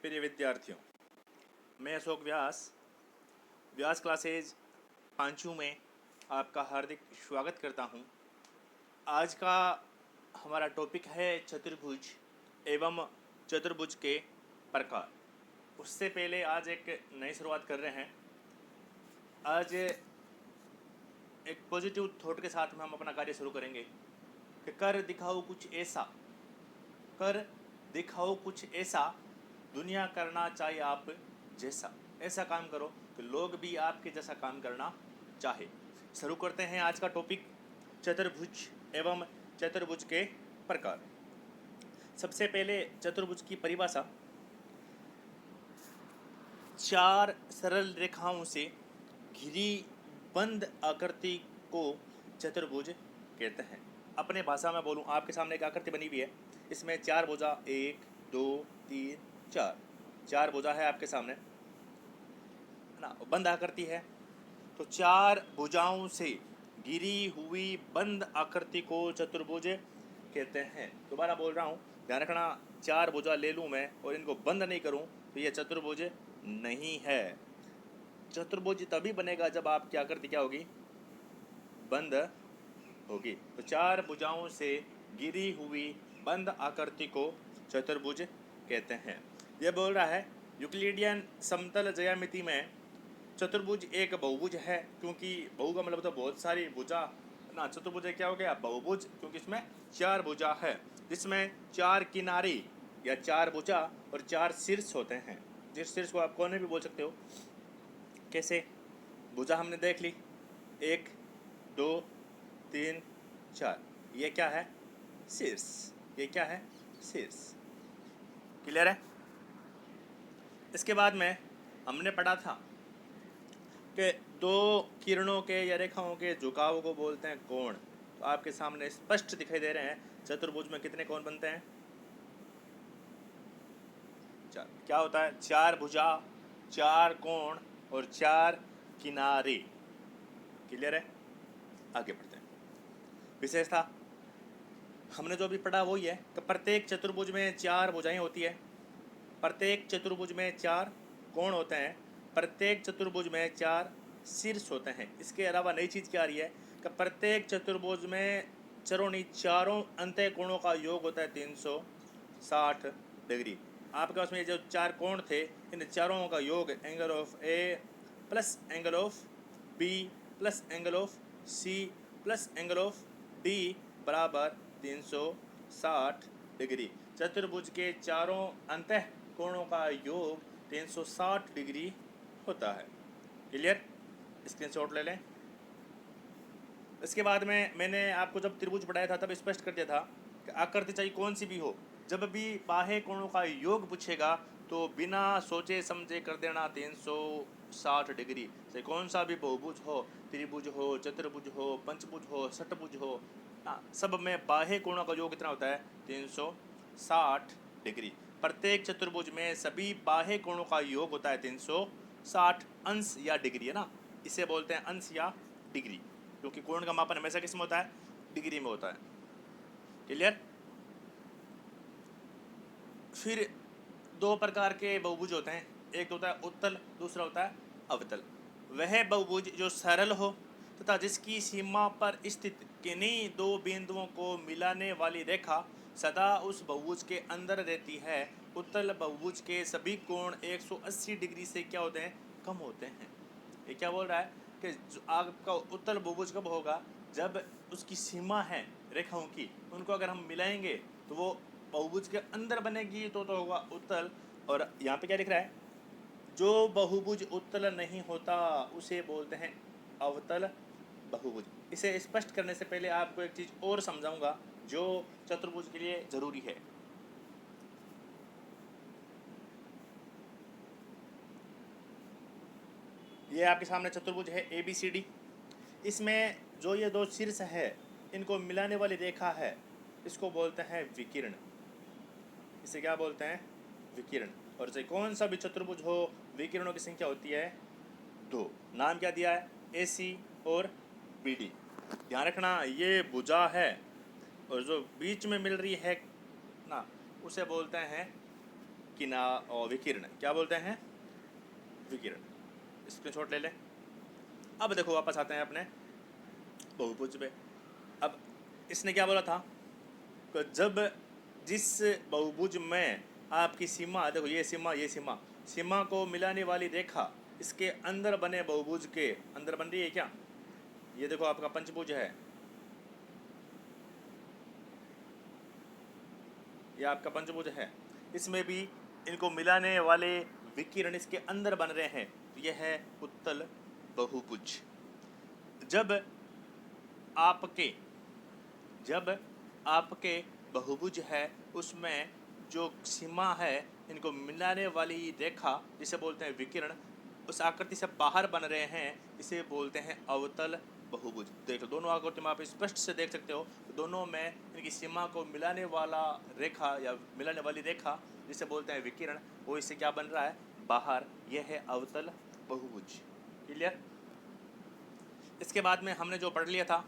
प्रिय विद्यार्थियों, मैं अशोक व्यास क्लासेज पांचू में आपका हार्दिक स्वागत करता हूं। आज का हमारा टॉपिक है चतुर्भुज एवं चतुर्भुज के प्रकार। उससे पहले आज एक नई शुरुआत कर रहे हैं। आज एक पॉजिटिव थॉट के साथ में हम अपना कार्य शुरू करेंगे कि कर दिखाओ कुछ ऐसा दुनिया करना चाहे आप जैसा। ऐसा काम करो कि लोग भी आपके जैसा काम करना चाहे। शुरू करते हैं आज का टॉपिक, चतुर्भुज एवं चतुर्भुज के प्रकार। सबसे पहले चतुर्भुज की परिभाषा, चार सरल रेखाओं से घिरी बंद आकृति को चतुर्भुज कहते हैं। अपने भाषा में बोलूं, आपके सामने एक आकृति बनी हुई है, इसमें चार भुजा, 1 2 3 4, चार भुजा है आपके सामने, है ना, बंद आकृति है। तो चार भुजाओं से घिरी हुई बंद आकृति को चतुर्भुज कहते हैं। दोबारा बोल रहा हूँ, ध्यान रखना, चार भुजा ले लूँ मैं और इनको बंद नहीं करूँ तो यह चतुर्भुज नहीं है। चतुर्भुज तभी बनेगा जब आपकी आकृति क्या होगी, बंद होगी। तो चार भुजाओं से घिरी हुई बंद आकृति को चतुर्भुज कहते हैं। यह बोल रहा है यूक्लिडियन समतल ज्यामिति में चतुर्भुज एक बहुभुज है, क्योंकि बहु का मतलब तो बहुत सारी भुजा ना। चतुर्भुज क्या हो गया, बहुभुज, क्योंकि इसमें चार भुजा है, जिसमें चार किनारे या चार भुजा और चार शीर्ष होते हैं। जिस शीर्ष को आप कोने भी बोल सकते हो। कैसे, भुजा हमने देख ली, 1 2 3 4, ये क्या है, शीर्ष। ये क्या है, शीर्ष। क्लियर है। इसके बाद में हमने पढ़ा था कि दो किरणों के या रेखाओं के झुकाव को बोलते हैं कोण। तो आपके सामने स्पष्ट दिखाई दे रहे हैं चतुर्भुज में कितने कोण बनते हैं, चार। क्या होता है, चार भुजा, चार कोण और चार किनारे। क्लियर है। आगे बढ़ते हैं। विशेषता हमने जो भी पढ़ा वही है कि प्रत्येक चतुर्भुज में चार भुजाएं होती है, प्रत्येक चतुर्भुज में चार कोण होते हैं, प्रत्येक चतुर्भुज में चार शीर्ष होते हैं। इसके अलावा नई चीज़ क्या आ रही है कि प्रत्येक चतुर्भुज में चारों अंत्य कोणों का योग होता है 360 डिग्री। आपके पास में जो चार कोण थे, इन चारों का योग angle of A plus angle of B plus angle of C plus angle of D बराबर 360 डिग्री। चतुर्भुज के चारों अंतः कोणों का योग 360 डिग्री होता है। क्लियर, स्क्रीनशॉट ले लें। इसके बाद में मैंने आपको जब त्रिभुज पढ़ाया था तब स्पष्ट कर दिया था कि आकृति चाहे कौन सी भी हो, जब भी बाह्य कोणों का योग पूछेगा तो बिना सोचे समझे कर देना 360 डिग्री। चाहे कौन सा भी बहुभुज हो, त्रिभुज हो, चतुर्भुज हो, पंचभुज हो, षटभुज हो, सब में बाह्य कोणों का योग कितना होता है, 360 डिग्री। प्रत्येक चतुर्भुज में सभी बाह्य कोणों का योग होता है 360 अंश या डिग्री, है ना। इसे बोलते हैं अंश या डिग्री, क्योंकि कोण का मापन हमेशा किस में होता है, डिग्री में होता है। क्लियर। फिर दो प्रकार के बहुभुज होते हैं, एक होता है उत्तल, दूसरा होता है अवतल। वह बहुभुज जो सरल हो तथा जिसकी सीमा पर स्थित किन्हीं दो बिंदुओं को मिलाने वाली रेखा सदा उस बहुभुज के अंदर रहती है। उत्तल बहुभुज के सभी कोण 180 डिग्री से क्या होते हैं, कम होते हैं। ये क्या बोल रहा है कि आपका उत्तल बहुभुज कब होगा, जब उसकी सीमा है रेखाओं की, उनको अगर हम मिलाएंगे तो वो बहुभुज के अंदर बनेगी, तो होगा उत्तल। और यहाँ पे क्या लिख रहा है, जो बहुभुज उत्तल नहीं होता उसे बोलते हैं अवतल बहुभुज। इसे स्पष्ट करने से पहले आपको एक चीज़ और समझाऊंगा जो चतुर्भुज के लिए जरूरी है। ये आपके सामने चतुर्भुज है ABCD। इसमें जो ये दो शीर्ष है, इनको मिलाने वाली रेखा है, इसको बोलते हैं विकिरण। इसे क्या बोलते हैं, विकिरण। और चाहे कौन सा भी चतुर्भुज हो, विकिरणों की संख्या होती है 2। नाम क्या दिया है, AC और BD। ध्यान रखना, ये भुजा है और जो बीच में मिल रही है ना, उसे बोलते हैं किना और विकिरण, क्या बोलते हैं, विकिरण। स्क्रीनशॉट ले लें। अब देखो वापस आते हैं अपने बहुभुज पे। अब इसने क्या बोला था कि जब जिस बहुभुज में आपकी सीमा, देखो ये सीमा, ये सीमा को मिलाने वाली रेखा इसके अंदर बने बहुभुज के अंदर बन रही है क्या, ये देखो आपका पंचभुज है, ये आपका पंचभुज है, इसमें भी इनको मिलाने वाले विकिरण इसके अंदर बन रहे हैं, तो यह है उत्तल बहुभुज। जब आपके बहुभुज है उसमें जो सीमा है इनको मिलाने वाली रेखा जिसे बोलते हैं विकिरण, उस आकृति से बाहर बन रहे हैं, इसे बोलते हैं अवतल बहुभुज। देखो दोनों आकृति में आप स्पष्ट से देख सकते हो, दोनों में इनकी सीमा को मिलाने वाला रेखा या मिलाने वाली रेखा जिसे बोलते हैं विकिरण, वो इससे क्या बन रहा है, बाहर, यह है अवतल बहुभुज। क्लियर। इसके बाद में हमने जो पढ़ लिया था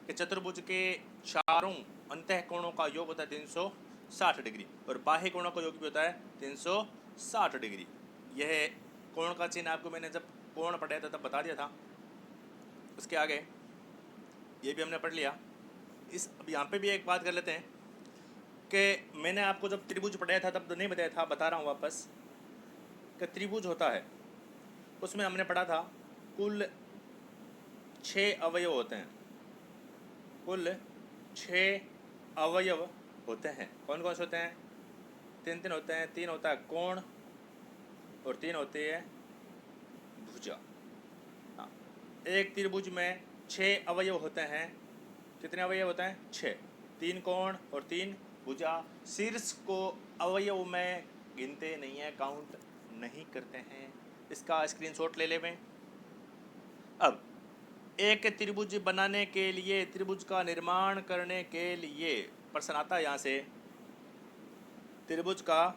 कि चतुर्भुज के चारों अंतः कोणों का योग होता है 360 डिग्री और बाह्य कोणों का योग भी होता है 360 डिग्री। यह कोण का चिन्ह आपको मैंने जब कोण पढ़ाया था तब बता दिया था। उसके आगे ये भी हमने पढ़ लिया। अब यहाँ पे भी एक बात कर लेते हैं कि मैंने आपको जब त्रिभुज पढ़ाया था तब तो नहीं बताया था, बता रहा हूँ वापस कि त्रिभुज होता है, उसमें हमने पढ़ा था कुल 6 अवयव होते हैं, कुल 6 अवयव होते हैं। कौन कौन से होते हैं, 3 होते हैं। 3 होता है कोण और 3 होते हैं भुजा। हाँ, एक त्रिभुज में 6 अवयव होते हैं। कितने अवयव होते हैं, 6। 3 कोण और 3 भुजा। शीर्ष को अवयव में गिनते नहीं है, काउंट नहीं करते हैं। इसका स्क्रीनशॉट ले लें। अब एक त्रिभुज बनाने के लिए, त्रिभुज का निर्माण करने के लिए प्रश्न आता है यहाँ से, त्रिभुज का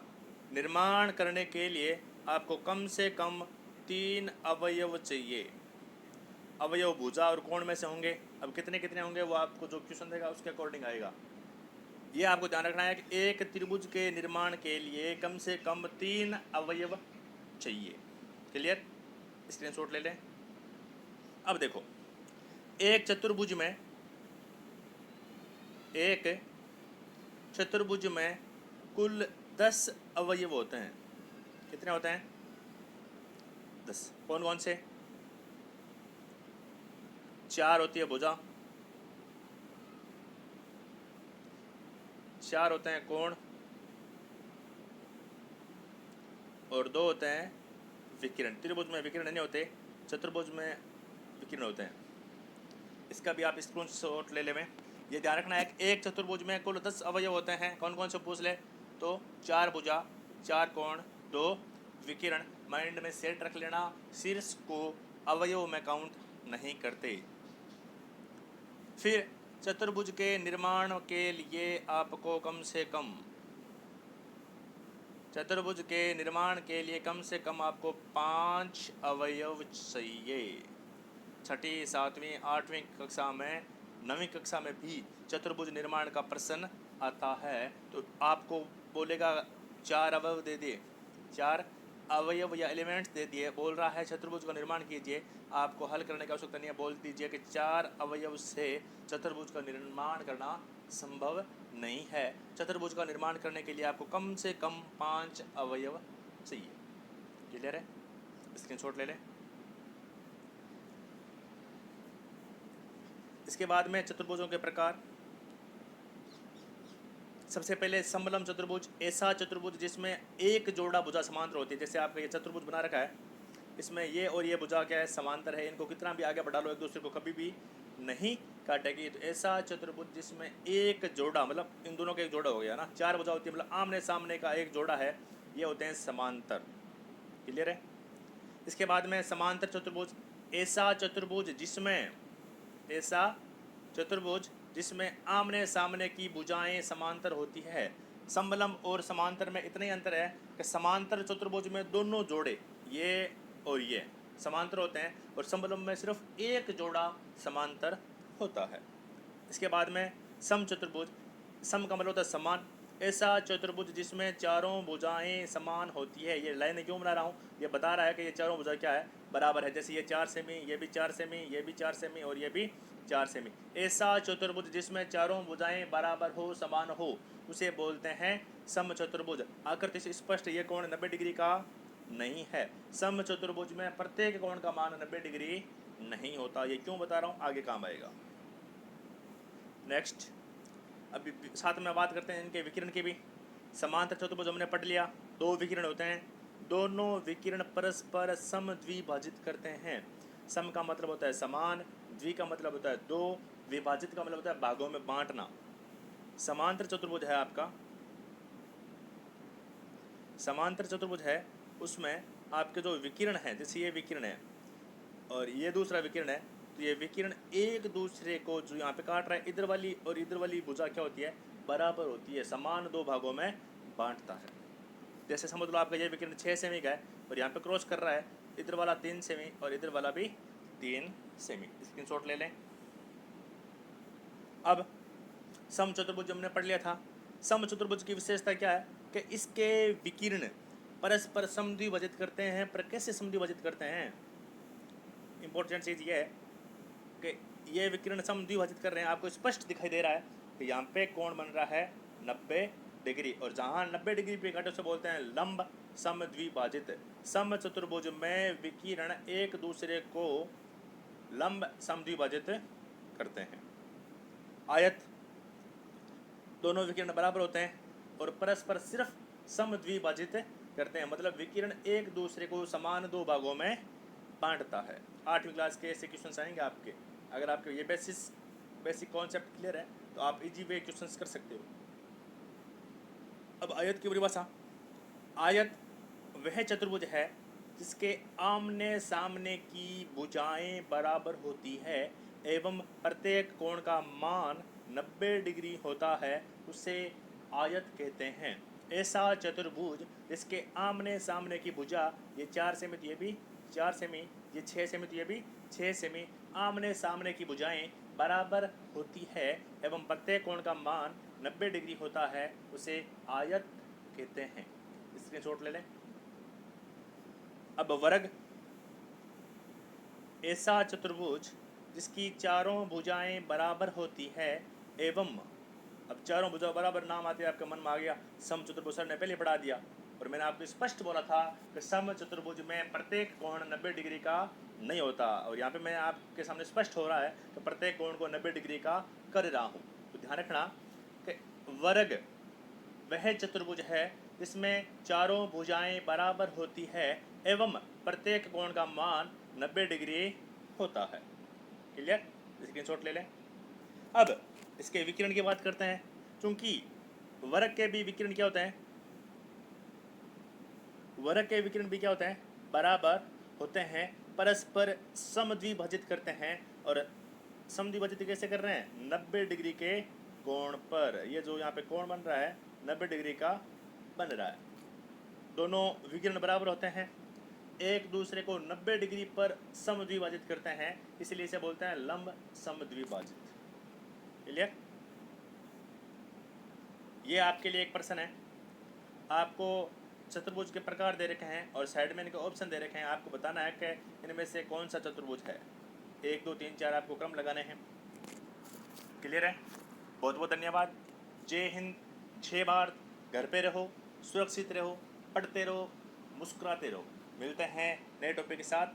निर्माण करने के लिए आपको कम से कम 3 अवयव चाहिए। अवयव भुजा और कोण में से होंगे। अब कितने कितने होंगे वो आपको जो क्वेश्चन देगा उसके अकॉर्डिंग आएगा। ये आपको ध्यान रखना है कि एक त्रिभुज के निर्माण के लिए कम से कम 3 अवयव चाहिए। क्लियर। स्क्रीनशॉट ले लें। अब देखो एक चतुर्भुज में कुल 10 अवयव होते हैं। कितने होते हैं, 10। कौन कौन से, 4 होती है भुजा, 4 होते हैं कोण और 2 होते हैं विकिरण। त्रिभुज में विकिरण नहीं होते, चतुर्भुज में विकिरण होते हैं। इसका भी आप स्क्रीनशॉट ले लें। ये ध्यान रखना है कि एक चतुर्भुज में कुल 10 अवयव होते हैं। कौन कौन से पूछ ले तो 4 भुजा, 4 कोण, 2 विकिरण। माइंड में सेट रख लेना, शीर्ष को अवयव में काउंट नहीं करते। फिर चतुर्भुज के निर्माण के लिए आपको कम से कम, चतुर्भुज के निर्माण के लिए कम से कम आपको 5 अवयव चाहिए। 6ठी, 7वीं, 8वीं कक्षा में, 9वीं कक्षा में भी चतुर्भुज निर्माण का प्रश्न आता है तो आपको बोलेगा 4 अवयव दे दिए, 4 अवयव या एलिमेंट्स दे दिए, बोल रहा है चतुर्भुज का निर्माण कीजिए। आपको हल करने की आवश्यकता नहीं है, बोल दीजिए कि 4 अवयव से चतुर्भुज का निर्माण करना संभव नहीं है। चतुर्भुज का निर्माण करने के लिए आपको कम से कम 5 अवयव चाहिए। क्लियर है। स्क्रीनशॉट ले लें। इसके बाद में चतुर्भुजों के प्रकार। सबसे पहले समलम चतुर्भुज, ऐसा चतुर्भुज जिसमें एक जोड़ा भुजा समांतर होती है। जैसे आपका ये चतुर्भुज बना रखा है, इसमें ये और ये भुजा क्या है, समांतर है। इनको कितना भी आगे बढ़ा लो एक दूसरे को कभी भी नहीं काटेगी। तो ऐसा चतुर्भुज जिसमें एक जोड़ा, मतलब इन दोनों का एक जोड़ा हो गया ना, 4 भुजा होती है, मतलब आमने सामने का एक जोड़ा है, ये होते हैं समांतर। क्लियर है। इसके बाद में समांतर चतुर्भुज, ऐसा चतुर्भुज जिसमें आमने सामने की भुजाएं समांतर होती है। समलम और समांतर में इतना ही अंतर है कि समांतर चतुर्भुज में दोनों जोड़े, ये और ये, समांतर होते हैं और समलम में सिर्फ एक जोड़ा समांतर होता है। इसके बाद में सम चतुर्भुज, सम का मतलब होता है समान, ऐसा चतुर्भुज जिसमें चारों भुजाएं समान होती है। ये लाइन क्यों बना रहा हूँ, ये बता रहा है कि ये चारों भुजा क्या है, बराबर है। जैसे ये 4 सेमी, ये भी 4 सेमी, ये भी 4 सेमी और ये भी 4 सेमी। ऐसा चतुर्भुज जिसमें चारों भुजाएं बराबर हो, समान हो, उसे बोलते हैं समचतुर्भुज। आकृति से स्पष्ट ये कोण 90 डिग्री का नहीं है। समचतुर्भुज में प्रत्येक कोण का मान 90 डिग्री नहीं होता। ये क्यों बता रहा हूँ, आगे काम आएगा। नेक्स्ट, अभी साथ में बात करते हैं इनके विकिरण की भी। समांतर चतुर्भुज हमने पढ़ लिया, दो विकिरण होते हैं, दोनों विकिरण परस्पर समद्विभाजित करते हैं। सम का मतलब होता है समान, द्वि का मतलब होता है दो, विभाजित का मतलब होता है भागों में बांटना। समांतर चतुर्भुज है आपका, समांतर चतुर्भुज है, उसमें आपके जो विकिरण है, जैसे ये विकिरण है और ये दूसरा विकिरण है, तो ये विकिरण एक दूसरे को जो यहाँ पे काट रहा है, इधर वाली और इधर वाली भुजा क्या होती है, बराबर होती है, समान दो भागों में बांटता है। जैसे समझ लो आपका ये विकिरण 6 सेमी का है और यहाँ पे क्रॉस कर रहा है, इधर वाला 3 सेमी और इधर वाला भी 3 सेमी। स्क्रीनशॉट ले लें। अब समचतुर्भुज हमने पढ़ लिया था। समचतुर्भुज की विशेषता क्या है कि इसके विकिरण परस्पर समद्विभाजित करते हैं। पर कैसे समद्विभाजित करते हैं, इंपॉर्टेंट चीज़ ये है कि ये विकिरण समद्विभाजित कर रहे हैं, आपको स्पष्ट दिखाई दे रहा है कि यहाँ पे कोण बन रहा है 90 डिग्री, और जहाँ 90 डिग्री पे काटे उसे बोलते हैं लंब समद्विभाजित। समचतुर्भुज में विकिरण एक दूसरे को लंब समद्विभाजित करते हैं। आयत, दोनों विकिरण बराबर होते हैं और परस्पर सिर्फ समद्विभाजित करते हैं, मतलब विकिरण एक दूसरे को समान दो भागों में बांटता है। 8वीं क्लास के ऐसे क्वेश्चन आएंगे आपके, अगर आपके ये बेसिक कॉन्सेप्ट क्लियर है तो आप इजी वे क्वेश्चन कर सकते हो। अब आयत की परिभाषा, आयत वह चतुर्भुज है जिसके आमने सामने की भुजाएं बराबर होती है एवं प्रत्येक कोण का मान 90 डिग्री होता है, उसे आयत कहते हैं। ऐसा चतुर्भुज जिसके आमने सामने की भुजा, ये 4 सेमी तो ये भी 4 सेमी, ये 6 सेमी तो ये भी 6 सेमी, आमने सामने की भुजाएं बराबर होती है एवं प्रत्येक कोण का मान 90 डिग्री होता है, उसे आयत कहते हैं। स्क्रीनशॉट ले लें। अब वर्ग, ऐसा चतुर्भुज जिसकी चारों भुजाएं बराबर होती है एवं, अब चारों भुजा बराबर नाम आते हैं आपके मन में आ गया, समचतुर्भुज सर ने पहले पढ़ा दिया और मैंने आपको स्पष्ट बोला था कि समचतुर्भुज में प्रत्येक कोण 90 डिग्री का नहीं होता, और यहाँ पे मैं आपके सामने स्पष्ट हो रहा है कि प्रत्येक कोण को 90 डिग्री का कर रहा हूँ। तो ध्यान रखना कि वर्ग वह चतुर्भुज है जिसमें चारों भुजाएं बराबर होती है एवं प्रत्येक कोण का मान 90 डिग्री होता है। क्लियर, स्क्रीनशॉट ले लें। अब इसके विकिरण की बात करते हैं, क्योंकि वर्ग के भी विकिरण क्या होते हैं, वर्ग के विकिरण भी क्या होते हैं, बराबर होते हैं, परस्पर समद्विभाजित करते हैं। और समद्विभाजित कैसे कर रहे हैं, 90 डिग्री के कोण पर। ये जो यहाँ पे कोण बन रहा है 90 डिग्री का बन रहा है। दोनों विकिरण बराबर होते हैं, एक दूसरे को 90 डिग्री पर समद्विभाजित करते हैं, इसलिए इसे बोलते हैं लंब समद्विभाजित। क्लियर। ये आपके लिए एक प्रश्न है, आपको चतुर्भुज के प्रकार दे रखे हैं और साइड में इनके ऑप्शन दे रखे हैं, आपको बताना है कि इनमें से कौन सा चतुर्भुज है। 1 2 3 4 आपको क्रम लगाने हैं। क्लियर है, बहुत बहुत धन्यवाद। जय हिंद, 6 बार घर पे रहो, सुरक्षित रहो, पढ़ते रहो, मुस्कुराते रहो। मिलते हैं नए टॉपिक के साथ।